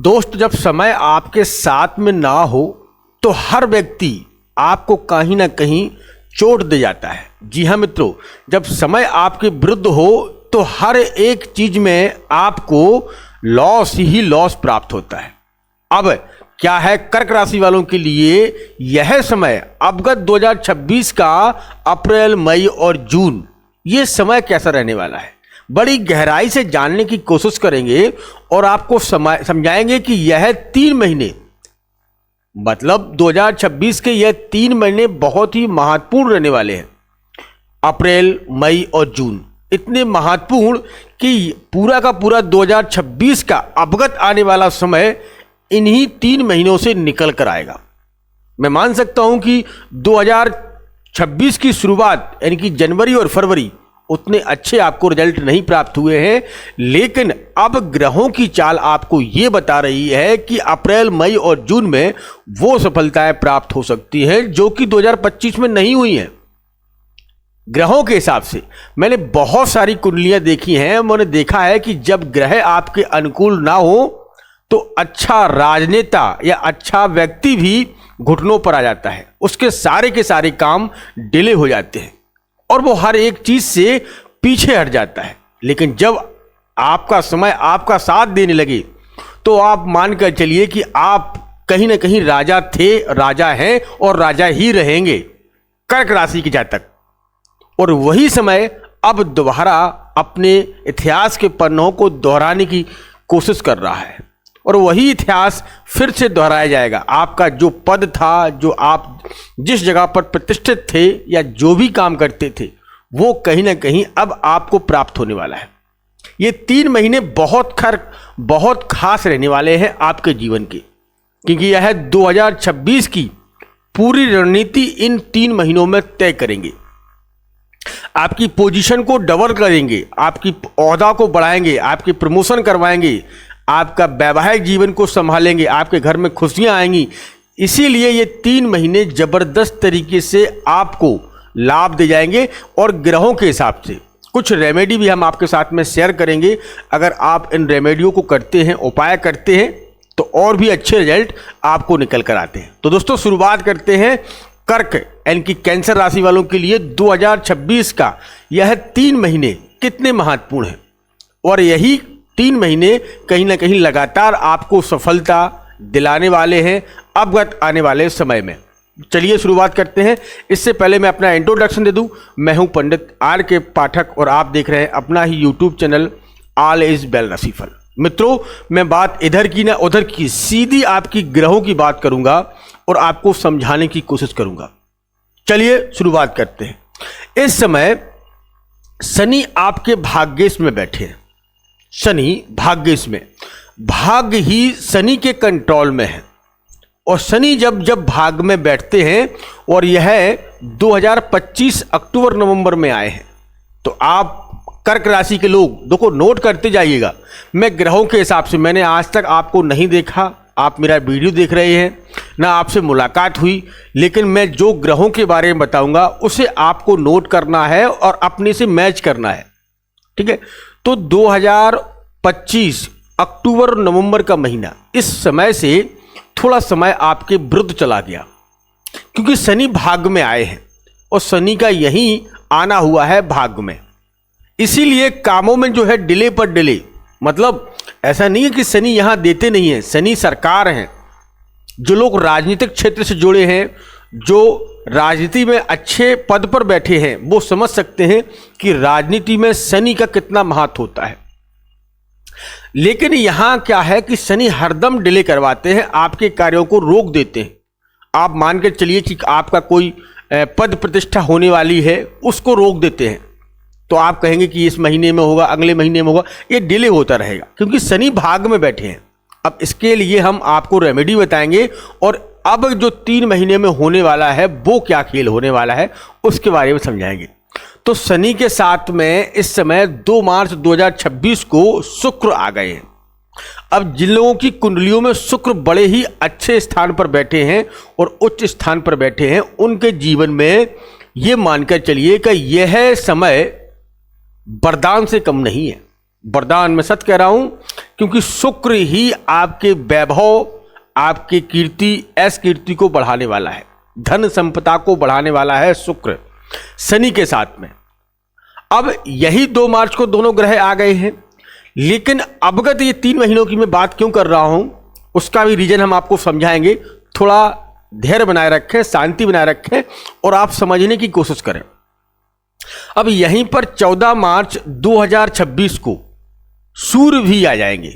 दोस्त, जब समय आपके साथ में ना हो तो हर व्यक्ति आपको कहीं ना कहीं चोट दे जाता है। जी हाँ मित्रों, जब समय आपके विरुद्ध हो तो हर एक चीज में आपको लॉस ही लॉस प्राप्त होता है। अब क्या है कर्क राशि वालों के लिए यह समय अवगत 2026 का अप्रैल, मई और जून, ये समय कैसा रहने वाला है, बड़ी गहराई से जानने की कोशिश करेंगे और आपको समझाएंगे कि यह 3 महीने, मतलब 2026 के यह 3 महीने बहुत ही महत्वपूर्ण रहने वाले हैं। अप्रैल, मई और जून इतने महत्वपूर्ण कि पूरा का पूरा 2026 का अवगत आने वाला समय इन्हीं 3 महीनों से निकल कर आएगा। मैं मान सकता हूं कि 2026 की शुरुआत यानी कि जनवरी और फरवरी उतने अच्छे आपको रिजल्ट नहीं प्राप्त हुए हैं, लेकिन अब ग्रहों की चाल आपको ये बता रही है कि अप्रैल, मई और जून में वो सफलताएं प्राप्त हो सकती हैं जो कि 2025 में नहीं हुई हैं। ग्रहों के हिसाब से मैंने बहुत सारी कुंडलियां देखी हैं, मैंने देखा है कि जब ग्रह आपके अनुकूल ना हो तो अच्छा राजनेता या अच्छा व्यक्ति भी घुटनों पर आ जाता है, उसके सारे के सारे काम डिले हो जाते हैं और वो हर एक चीज से पीछे हट जाता है। लेकिन जब आपका समय आपका साथ देने लगे तो आप मान कर चलिए कि आप कहीं ना कहीं राजा थे, राजा हैं और राजा ही रहेंगे, कर्क राशि के जातक। और वही समय अब दोबारा अपने इतिहास के पन्नों को दोहराने की कोशिश कर रहा है और वही इतिहास फिर से दोहराया जाएगा। आपका जो पद था, जो आप जिस जगह पर प्रतिष्ठित थे या जो भी काम करते थे, वो कहीं ना कहीं अब आपको प्राप्त होने वाला है। ये 3 महीने बहुत खास रहने वाले हैं आपके जीवन के, क्योंकि यह 2026 की पूरी रणनीति इन 3 महीनों में तय करेंगे। आपकी पोजीशन को डबल करेंगे, आपकी ओहदा को बढ़ाएंगे, आपकी प्रमोशन करवाएंगे, आपका वैवाहिक जीवन को संभालेंगे, आपके घर में खुशियां आएंगी। इसीलिए ये 3 महीने जबरदस्त तरीके से आपको लाभ दे जाएंगे और ग्रहों के हिसाब से कुछ रेमेडी भी हम आपके साथ में शेयर करेंगे। अगर आप इन रेमेडियों को करते हैं, उपाय करते हैं, तो और भी अच्छे रिजल्ट आपको निकल कर आते हैं। तो दोस्तों, शुरुआत करते हैं कर्क यानी कि कैंसर राशि वालों के लिए 2026 का यह 3 महीने कितने महत्वपूर्ण हैं और यही 3 महीने कहीं ना कहीं लगातार आपको सफलता दिलाने वाले हैं अवगत आने वाले समय में। चलिए शुरुआत करते हैं। इससे पहले मैं अपना इंट्रोडक्शन दे दूं। मैं हूं पंडित आर के पाठक और आप देख रहे हैं अपना ही YouTube channel all is well राशिफल। मित्रों, मैं बात इधर की ना उधर की, सीधी आपकी ग्रहों की बात करूंगा और आपको समझाने की कोशिश करूंगा। चलिए शुरुआत करते हैं। इस समय शनि आपके भाग्येश में बैठे हैं। शनि भाग्येश में, भाग्य ही शनि के कंट्रोल में है और शनि जब भाग्य में बैठते हैं और यह 2025 अक्टूबर नवंबर में आए हैं, तो आप कर्क राशि के लोग देखो, नोट करते जाइएगा। मैं ग्रहों के हिसाब से, मैंने आज तक आपको नहीं देखा, आप मेरा वीडियो देख रहे हैं ना, आपसे मुलाकात हुई, लेकिन मैं जो ग्रहों के बारे में बताऊंगा उसे आपको नोट करना है और अपने से मैच करना है। ठीक है, तो 2025 अक्टूबर नवंबर का महीना, इस समय से थोड़ा समय आपके विरुद्ध चला गया क्योंकि शनि भाग्य में आए हैं और शनि का यही आना हुआ है भाग्य में। इसीलिए कामों में जो है डिले पर डिले, मतलब ऐसा नहीं है कि शनि यहां देते नहीं है, शनि सरकार हैं। जो लोग राजनीतिक क्षेत्र से जुड़े हैं, जो राजनीति में अच्छे पद पर बैठे हैं, वो समझ सकते हैं कि राजनीति में शनि का कितना महत्व होता है। लेकिन यहां क्या है कि शनि हरदम डिले करवाते हैं, आपके कार्यों को रोक देते हैं। आप मान के चलिए कि आपका कोई पद प्रतिष्ठा होने वाली है, उसको रोक देते हैं, तो आप कहेंगे कि इस महीने में होगा, अगले महीने में होगा, ये डिले होता रहेगा क्योंकि शनि भाग्य में बैठे हैं। अब इसके लिए हम आपको रेमेडी बताएंगे और अब जो 3 महीने में होने वाला है वो क्या खेल होने वाला है उसके बारे में समझाएंगे। तो शनि के साथ में इस समय 2 मार्च 2026 को शुक्र आ गए हैं। अब जिन लोगों की कुंडलियों में शुक्र बड़े ही अच्छे स्थान पर बैठे हैं और उच्च स्थान पर बैठे हैं, उनके जीवन में ये मानकर चलिए कि यह समय वरदान से कम नहीं है। वरदान मैं सच कह रहा हूं, क्योंकि शुक्र ही आपके वैभव, आपकी कीर्ति, ऐश कीर्ति को बढ़ाने वाला है, धन संपदा को बढ़ाने वाला है शुक्र शनि के साथ में। अब यही 2 मार्च को दोनों ग्रह आ गए हैं, लेकिन अवगत ये 3 महीनों की मैं बात क्यों कर रहा हूं उसका भी रीजन हम आपको समझाएंगे। थोड़ा धैर्य बनाए रखें, शांति बनाए रखें और आप समझने की कोशिश करें। अब यहीं पर 14 मार्च 2026 को सूर्य भी आ जाएंगे।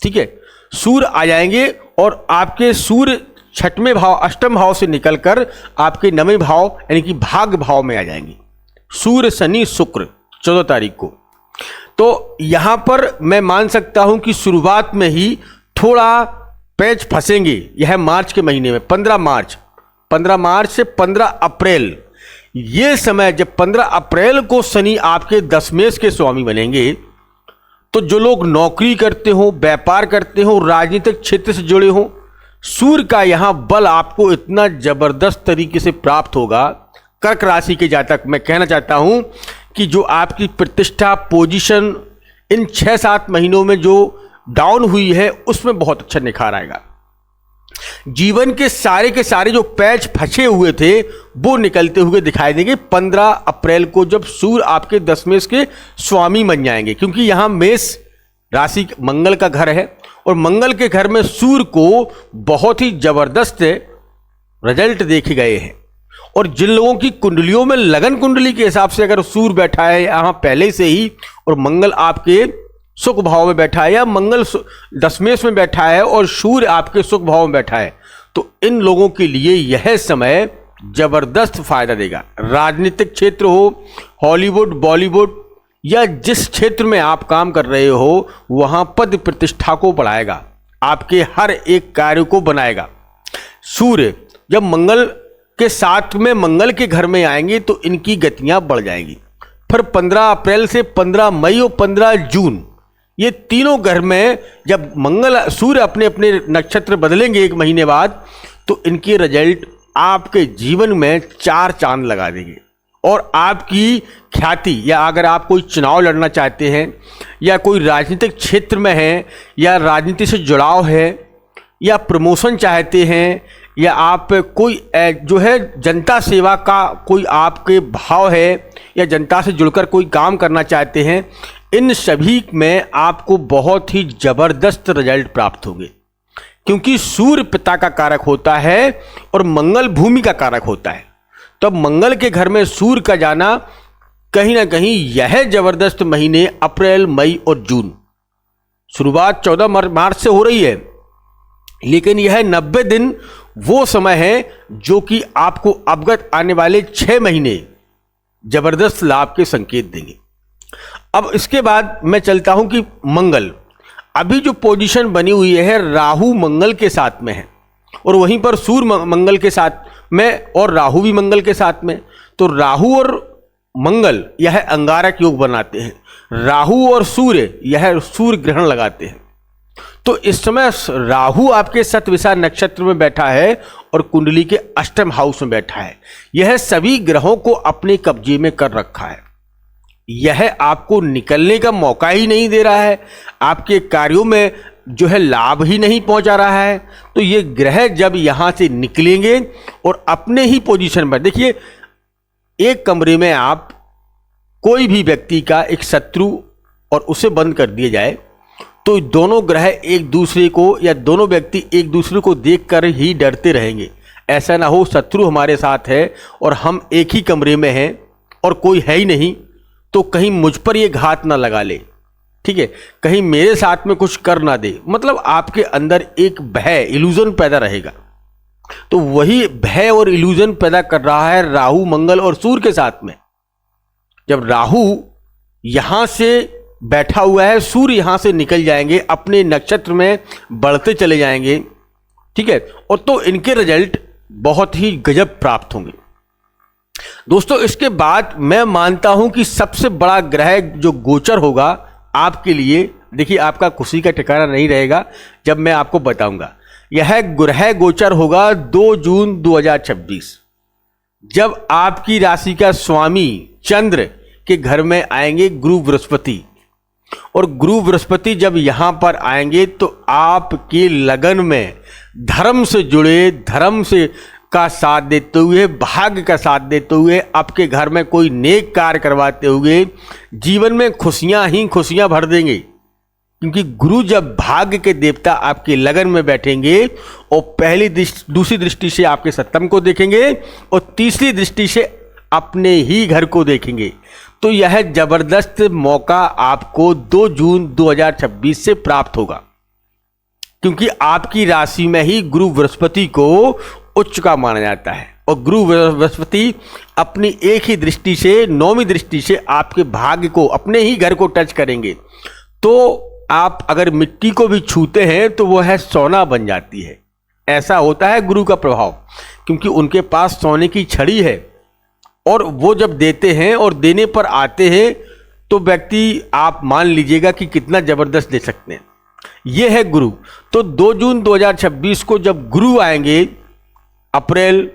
ठीक है, सूर्य आ जाएंगे और आपके सूर्य 6वें भाव, 8वें भाव से निकलकर आपके 9वें भाव यानी कि भाग्य भाव में आ जाएंगे। सूर्य शनि शुक्र 14 तारीख को। तो यहां पर मैं मान सकता हूं कि शुरुआत में ही थोड़ा पैच फंसेंगे। यह मार्च के महीने में 15 मार्च से 15 अप्रैल, ये समय जब 15 अप्रैल को शनि आपके दशमेश के स्वामी बनेंगे, तो जो लोग नौकरी करते हो, व्यापार करते हो, राजनीतिक क्षेत्र से जुड़े हो, सूर्य का यहां बल आपको इतना जबरदस्त तरीके से प्राप्त होगा। कर्क राशि के जातक मैं कहना चाहता हूं कि जो आपकी प्रतिष्ठा, पोजीशन इन 6-7 महीनों में जो डाउन हुई है उसमें बहुत अच्छा निखार आएगा। जीवन के सारे जो पैच फंसे हुए थे वो निकलते हुए दिखाई देंगे 15 अप्रैल को, जब सूर्य आपके दशमेश के स्वामी बन जाएंगे। क्योंकि यहां मेष राशि मंगल का घर है और मंगल के घर में सूर्य को बहुत ही जबरदस्त रिजल्ट देखे गए हैं। और जिन लोगों की कुंडलियों में लगन कुंडली के हिसाब से अगर सूर्य बैठा है यहां पहले से ही, और मंगल आपके सुख भाव में बैठा है, या मंगल दशमेश में बैठा है और सूर्य आपके सुख भाव में बैठा है, तो इन लोगों के लिए यह समय जबरदस्त फायदा देगा। राजनीतिक क्षेत्र हो, हॉलीवुड, बॉलीवुड, या जिस क्षेत्र में आप काम कर रहे हो वहां पद प्रतिष्ठा को बढ़ाएगा, आपके हर एक कार्य को बनाएगा। सूर्य जब मंगल के साथ में मंगल के घर में आएंगे तो इनकी गतियां बढ़ जाएंगी। फिर 15 अप्रैल से 15 मई और 15 जून, ये तीनों घर में जब मंगल सूर्य अपने अपने नक्षत्र बदलेंगे 1 महीने बाद, तो इनके रिजल्ट आपके जीवन में 4 चांद लगा देंगे। और आपकी ख्याति, या अगर आप कोई चुनाव लड़ना चाहते हैं, या कोई राजनीतिक क्षेत्र में हैं, या राजनीति से जुड़ाव है, या प्रमोशन चाहते हैं, या आप कोई जो है जनता सेवा का कोई आपके भाव है, या जनता से जुड़कर कोई काम करना चाहते हैं, इन सभी में आपको बहुत ही जबरदस्त रिजल्ट प्राप्त होंगे। क्योंकि सूर्य पिता का कारक होता है और मंगल भूमि का कारक होता है। तो अब मंगल के घर में सूर्य का जाना कहीं ना कहीं यह जबरदस्त महीने अप्रैल, मई और जून, शुरुआत 14 मार्च से हो रही है, लेकिन यह 90 दिन वो समय है जो कि आपको अवगत आने वाले 6 महीने जबरदस्त लाभ के संकेत देंगे। अब इसके बाद मैं चलता हूं कि मंगल, अभी जो पोजीशन बनी हुई है राहु मंगल के साथ में है, और वहीं पर सूर्य मंगल के साथ में और राहु भी मंगल के साथ में। तो राहु और मंगल यह अंगारक योग बनाते हैं, राहु और सूर्य यह सूर्य ग्रहण लगाते हैं। तो इस समय राहु आपके शतविषा नक्षत्र में बैठा है और कुंडली के 8वें हाउस में बैठा है। यह सभी ग्रहों को अपने कब्जे में कर रखा है। यह आपको निकलने का मौका ही नहीं दे रहा है, आपके कार्यों में जो है लाभ ही नहीं पहुंचा रहा है। तो ये ग्रह जब यहां से निकलेंगे और अपने ही पोजीशन पर, देखिए एक कमरे में आप कोई भी व्यक्ति का एक शत्रु और उसे बंद कर दिया जाए, तो दोनों ग्रह एक दूसरे को, या दोनों व्यक्ति एक दूसरे को देखकर ही डरते रहेंगे। ऐसा ना हो शत्रु हमारे साथ है और हम एक ही कमरे में हैं और कोई है ही नहीं, तो कहीं मुझ पर ये घात ना लगा ले, ठीक है, कहीं मेरे साथ में कुछ कर ना दे। मतलब आपके अंदर एक भय, इल्यूजन पैदा रहेगा। तो वही भय और इल्यूजन पैदा कर रहा है राहु मंगल और सूर्य के साथ में। जब राहु यहां से बैठा हुआ है, सूर्य यहां से निकल जाएंगे, अपने नक्षत्र में बढ़ते चले जाएंगे, ठीक है, और तो इनके रिजल्ट बहुत ही गजब प्राप्त होंगे। दोस्तों इसके बाद मैं मानता हूं कि सबसे बड़ा ग्रह जो गोचर होगा आपके लिए, देखिए आपका खुशी का ठिकाना नहीं रहेगा जब मैं आपको बताऊंगा। यह ग्रह गोचर होगा 2 जून 2026, जब आपकी राशि का स्वामी चंद्र के घर में आएंगे गुरु बृहस्पति। और गुरु बृहस्पति जब यहाँ पर आएंगे तो आपके लगन में धर्म से जुड़े, धर्म से का साथ देते हुए, भाग्य का साथ देते हुए, आपके घर में कोई नेक कार्य करवाते हुए जीवन में खुशियां ही खुशियां भर देंगे। क्योंकि गुरु जब भाग्य के देवता आपके लगन में बैठेंगे और पहली दृष्टि, दूसरी दृष्टि से आपके सप्तम को देखेंगे और तीसरी दृष्टि से अपने ही घर को देखेंगे, तो यह जबरदस्त मौका आपको 2 जून 2026 से प्राप्त होगा। क्योंकि आपकी राशि में ही गुरु बृहस्पति को उच्च का माना जाता है और गुरु बृहस्पति अपनी एक ही दृष्टि से, 9वीं दृष्टि से आपके भाग्य को, अपने ही घर को टच करेंगे। तो आप अगर मिट्टी को भी छूते हैं तो वो है सोना बन जाती है। ऐसा होता है गुरु का प्रभाव, क्योंकि उनके पास सोने की छड़ी है और वो जब देते हैं और देने पर आते हैं तो व्यक्ति, आप मान लीजिएगा कि कितना जबरदस्त दे सकते हैं। ये है गुरु। तो 2 जून 2026 को जब गुरु आएंगे, अप्रैल,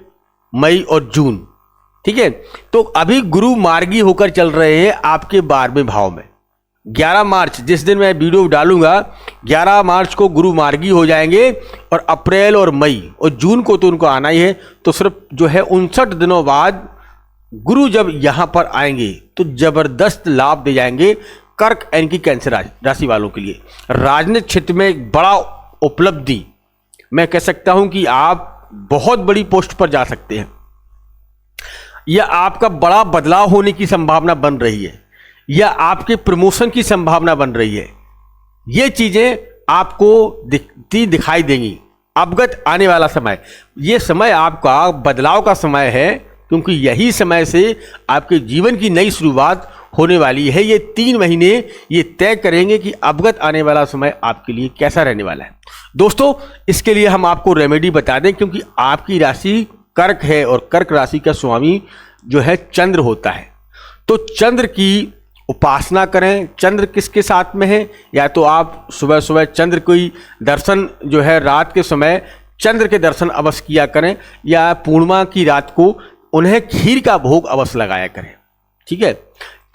मई और जून, ठीक है, तो अभी गुरु मार्गी होकर चल रहे हैं आपके 12वें भाव में। 11 मार्च, जिस दिन मैं वीडियो डालूंगा, 11 मार्च को गुरु मार्गी हो जाएंगे और अप्रैल और मई और जून को तो उनको आना ही है। तो सिर्फ जो है 59 दिनों बाद गुरु जब यहां पर आएंगे तो जबरदस्त लाभ दे जाएंगे कर्क यानी कि कैंसर राशि वालों के लिए। राजनीतिक क्षेत्र में एक बड़ा उपलब्धि, मैं कह सकता हूं कि आप बहुत बड़ी पोस्ट पर जा सकते हैं, या आपका बड़ा बदलाव होने की संभावना बन रही है, या आपके प्रमोशन की संभावना बन रही है। ये चीजें आपको दिखाई देंगी। अवगत आने वाला समय, ये समय आपका बदलाव का समय है, क्योंकि यही समय से आपके जीवन की नई शुरुआत होने वाली है। ये 3 महीने ये तय करेंगे कि अवगत आने वाला समय आपके लिए कैसा रहने वाला है। दोस्तों, इसके लिए हम आपको रेमेडी बता दें, क्योंकि आपकी राशि कर्क है और कर्क राशि का स्वामी जो है चंद्र होता है। तो चंद्र की उपासना करें। चंद्र किसके साथ में है? या तो आप सुबह सुबह चंद्र कोई दर्शन जो है रात के समय चंद्र के दर्शन अवश्य किया करें, या पूर्णिमा की रात को उन्हें खीर का भोग अवश्य लगाया करें। ठीक है,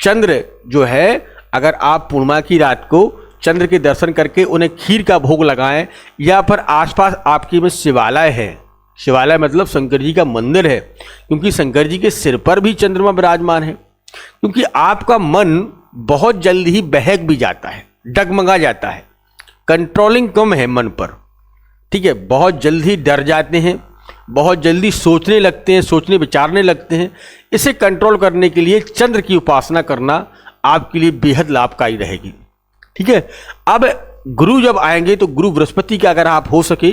चंद्र जो है, अगर आप पूर्णिमा की रात को चंद्र के दर्शन करके उन्हें खीर का भोग लगाएं, या फिर आसपास आपके में शिवालय है, शिवालय मतलब शंकर जी का मंदिर है, क्योंकि शंकर जी के सिर पर भी चंद्रमा विराजमान है। क्योंकि आपका मन बहुत जल्द ही बहक भी जाता है, डगमगा जाता है, कंट्रोलिंग कम है मन पर। ठीक है, बहुत जल्द ही डर जाते हैं, बहुत जल्दी सोचने लगते हैं, सोचने विचारने लगते हैं। इसे कंट्रोल करने के लिए चंद्र की उपासना करना आपके लिए बेहद लाभकारी रहेगी। ठीक है, अब गुरु जब आएंगे तो गुरु बृहस्पति का अगर आप हो सके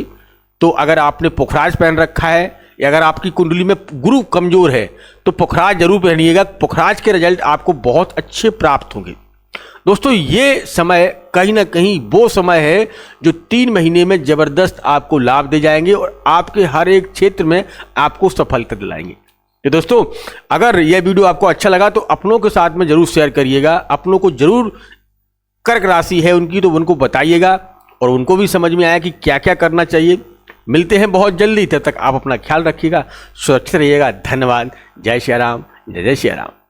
तो, अगर आपने पुखराज पहन रखा है या अगर आपकी कुंडली में गुरु कमजोर है तो पुखराज जरूर पहनिएगा। पुखराज के रिजल्ट आपको बहुत अच्छे प्राप्त होंगे। दोस्तों, ये समय कहीं ना कहीं वो समय है जो 3 महीने में जबरदस्त आपको लाभ दे जाएंगे और आपके हर एक क्षेत्र में आपको सफलता दिलाएंगे। तो दोस्तों, अगर यह वीडियो आपको अच्छा लगा तो अपनों के साथ में जरूर शेयर करिएगा। अपनों को जरूर कर्क राशि है उनकी, तो उनको बताइएगा और उनको भी समझ में आया कि क्या क्या करना चाहिए। मिलते हैं बहुत जल्दी, तब तक आप अपना ख्याल रखिएगा, सुरक्षित रहिएगा। धन्यवाद। जय श्री राम, जय जय श्री राम।